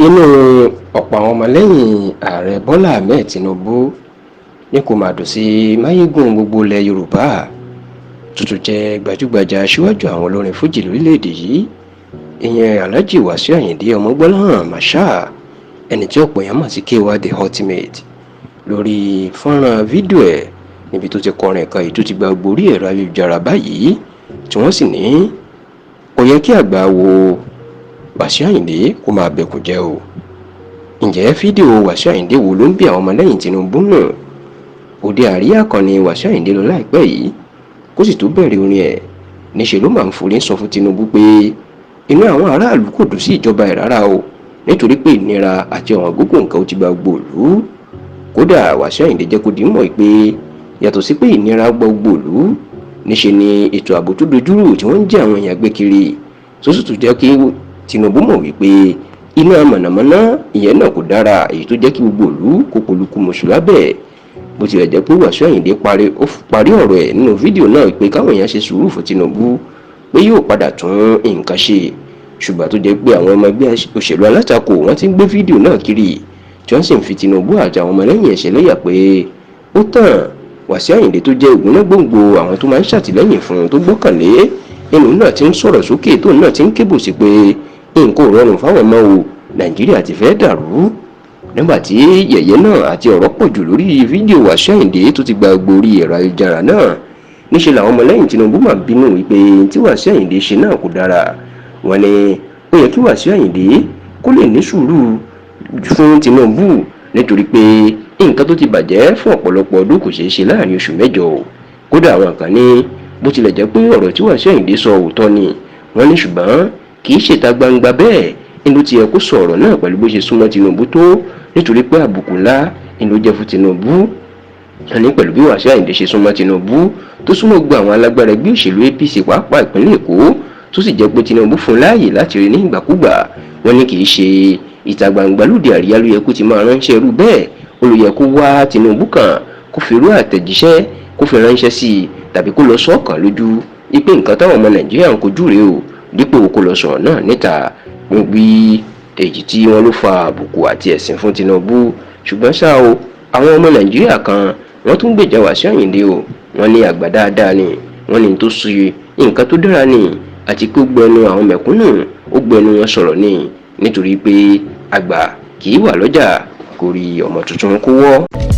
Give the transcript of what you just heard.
Inú ọ̀pọ̀ àwọn ọmọlẹ́yìn ààrẹ Bọ́lá Ahmed Tinubu ní kò máa dùn sí máyégún gbogbo ilẹ̀ Yorùbá tó tún jẹ́ gbajúgbajà aṣíwájú àwọn olórin fújì lórílẹ̀‐èdè yìí, ìyẹn Alhaji Wasiu Ayinde Ọmọgbọ́láhàn Marshal, ẹni tí ọ̀pọ̀ èèyàn mọ̀ sí K1 The Ultimate, lórí fọ́nrán fídíò ẹ̀ níbi tó ti kọrin kan èyí tó ti gba gbogbo orí ẹ̀rọ ayélujára báyìí, tí wọ́n sì ní kò yẹ kí àgbà wo Wasiu Ayinde kó máa bẹ̀kùn jẹ́ o. Ǹjẹ́ fídíò Wasiu Ayinde wo ló ń bí àwọn ọmọlẹ́yìn Tinubu nù? Òde àríyá kan ni Wasiu Ayinde lọ láìpẹ́ yìí, kó sì tó bẹ̀rẹ̀ orin ẹ̀ níṣẹ́ ló máa ń forí sọ fún Tinubu pé inú àwọn aráàlú kò dùn sí ìjọba ẹ̀ rárá o, nítorí pé ìnira àti ọ̀wọ́n gógó nǹkan ó ti gba gbogbo ìlú. Kódà Wasiu Ayinde jẹ́ kó di mọ̀ pé yàtọ̀ sí pé ìnira gba gbogbo ìlú, níṣẹ́ ni ètò ààbò tó dojúrú tí wọ́n ń jẹ́ àwọn èèyàn gbé kiri, tó sì tún jẹ́ kí Tinubu mọ̀ wípé iná mọ̀nàmọ́ná ìyẹn náà kò dára, èyí tó jẹ́ kí gbogbo ìlú kó polúkú mọ̀ṣú lábẹ́. Bó tilẹ̀ jẹ́ pé Wasiu Ayinde parí ọ̀rọ̀ ẹ̀ nínú fídíò náà pé káwọn èèyàn ṣe sùúrù fún Tinubu pé yóò padà tún nǹkan ṣe, ṣùgbọ́n tó jẹ́ pé àwọn ọmọ ẹgbẹ́ òṣèlú alátakò wọ́n ti ń gbé fídíò náà kiri tí wọ́n sì ń fi Tinubu àti àwọn ọmọlẹ́yìn ẹ̀ ṣẹlẹ́yà pé ó tàn. Wasiu Ayinde tó jẹ́ ògúnná gbòǹgbò àwọn tó máa ń ṣàtìlẹ́yìn fún un tó gbọ́kànlé, inú náà ti ń sọ̀rọ̀ sókè tó náà ti ń kébù sí pé nǹkan ò rọrùn fáwọn ọmọ o, Nàìjíríà ti fẹ́ dàrú. Nígbà tí yẹ̀yẹ́ náà àti ọ̀rọ̀ pọ̀ jù lórí fídíò Wasiu Ayinde tó ti gba gborí ẹ̀rọ ayélujára náà, níṣẹ́ làwọn ọmọlẹ́yìn Tinubu máa bínú wípé tí Wasiu Ayinde ṣe náà kò dára. Wọ́n ní ó yẹ kí Wasiu Ayinde kó lè ní sùúrù fún Tinubu, nítorí pé nǹkan tó ti bàjẹ́ fún ọ̀pọ̀lọpọ̀ ọdún kò ṣeé ṣe láàrin oṣù mẹ́jọ. Kódà àwọn kan ní bó tilẹ̀ jẹ́ pé ọ̀rọ̀ tí Wasiu Ayinde sọ òótọ́ ni, wọ́n ní ṣùgbọ́n kì í ṣèta gbangba bẹ́ẹ̀ inú ti yẹ kó sọ ọ̀rọ̀ náà pẹ̀lú bó ṣe súnmọ́ Tinubu tó, nítorí pé àbùkù ńlá inú jẹ́ fún Tinubu. Wọ́n ní pẹ̀lú bí Wasiu Ayinde ṣe súnmọ́ Tinubu tó súnmọ́ gbogbo àwọn alágbára ẹgbẹ́ òṣèlú APC pàápàá ìpínlẹ̀ Èkó, tó sì jẹ́ pé Tinubu fún láàyè láti rí ní ìgbàkúgbà, wọ́n ní kì í ṣe ìta gbangba lóde àríyá ló yẹ kó ti máa ránṣẹ́ irú bẹ́ẹ̀. Ó ló yẹ kó wá Tinubu kan kó fi irú àtẹ̀jíṣẹ́ kó fi ránṣẹ́ sí i, tàbí kó lọ sọ́ọ̀kan lójú wípé nǹkan táwọn ọmọ Nàìjíríà ń kojú rèé o, dípò kó lọ sọ̀rọ̀ náà níta gbí èyí tí wọ́n ló fa àbùkù àti ẹ̀sìn fún Tinubu. Ṣùgbọ́n ṣá o, àwọn ọmọ Nàìjíríà kan wọ́n tún gbèjà Wasiu Ayinde o, wọ́n ní àgbà dáadáa ni, wọ́n ní tó ṣe nǹkan tó dára ni, àti pé ó gbẹnu àwọn mẹ̀kúnnù ó gbẹnu wọn sọ̀rọ̀ ni, nítorí pé àgbà kì í wà lọ́jà kó rí ọmọ tuntun kó wọ́.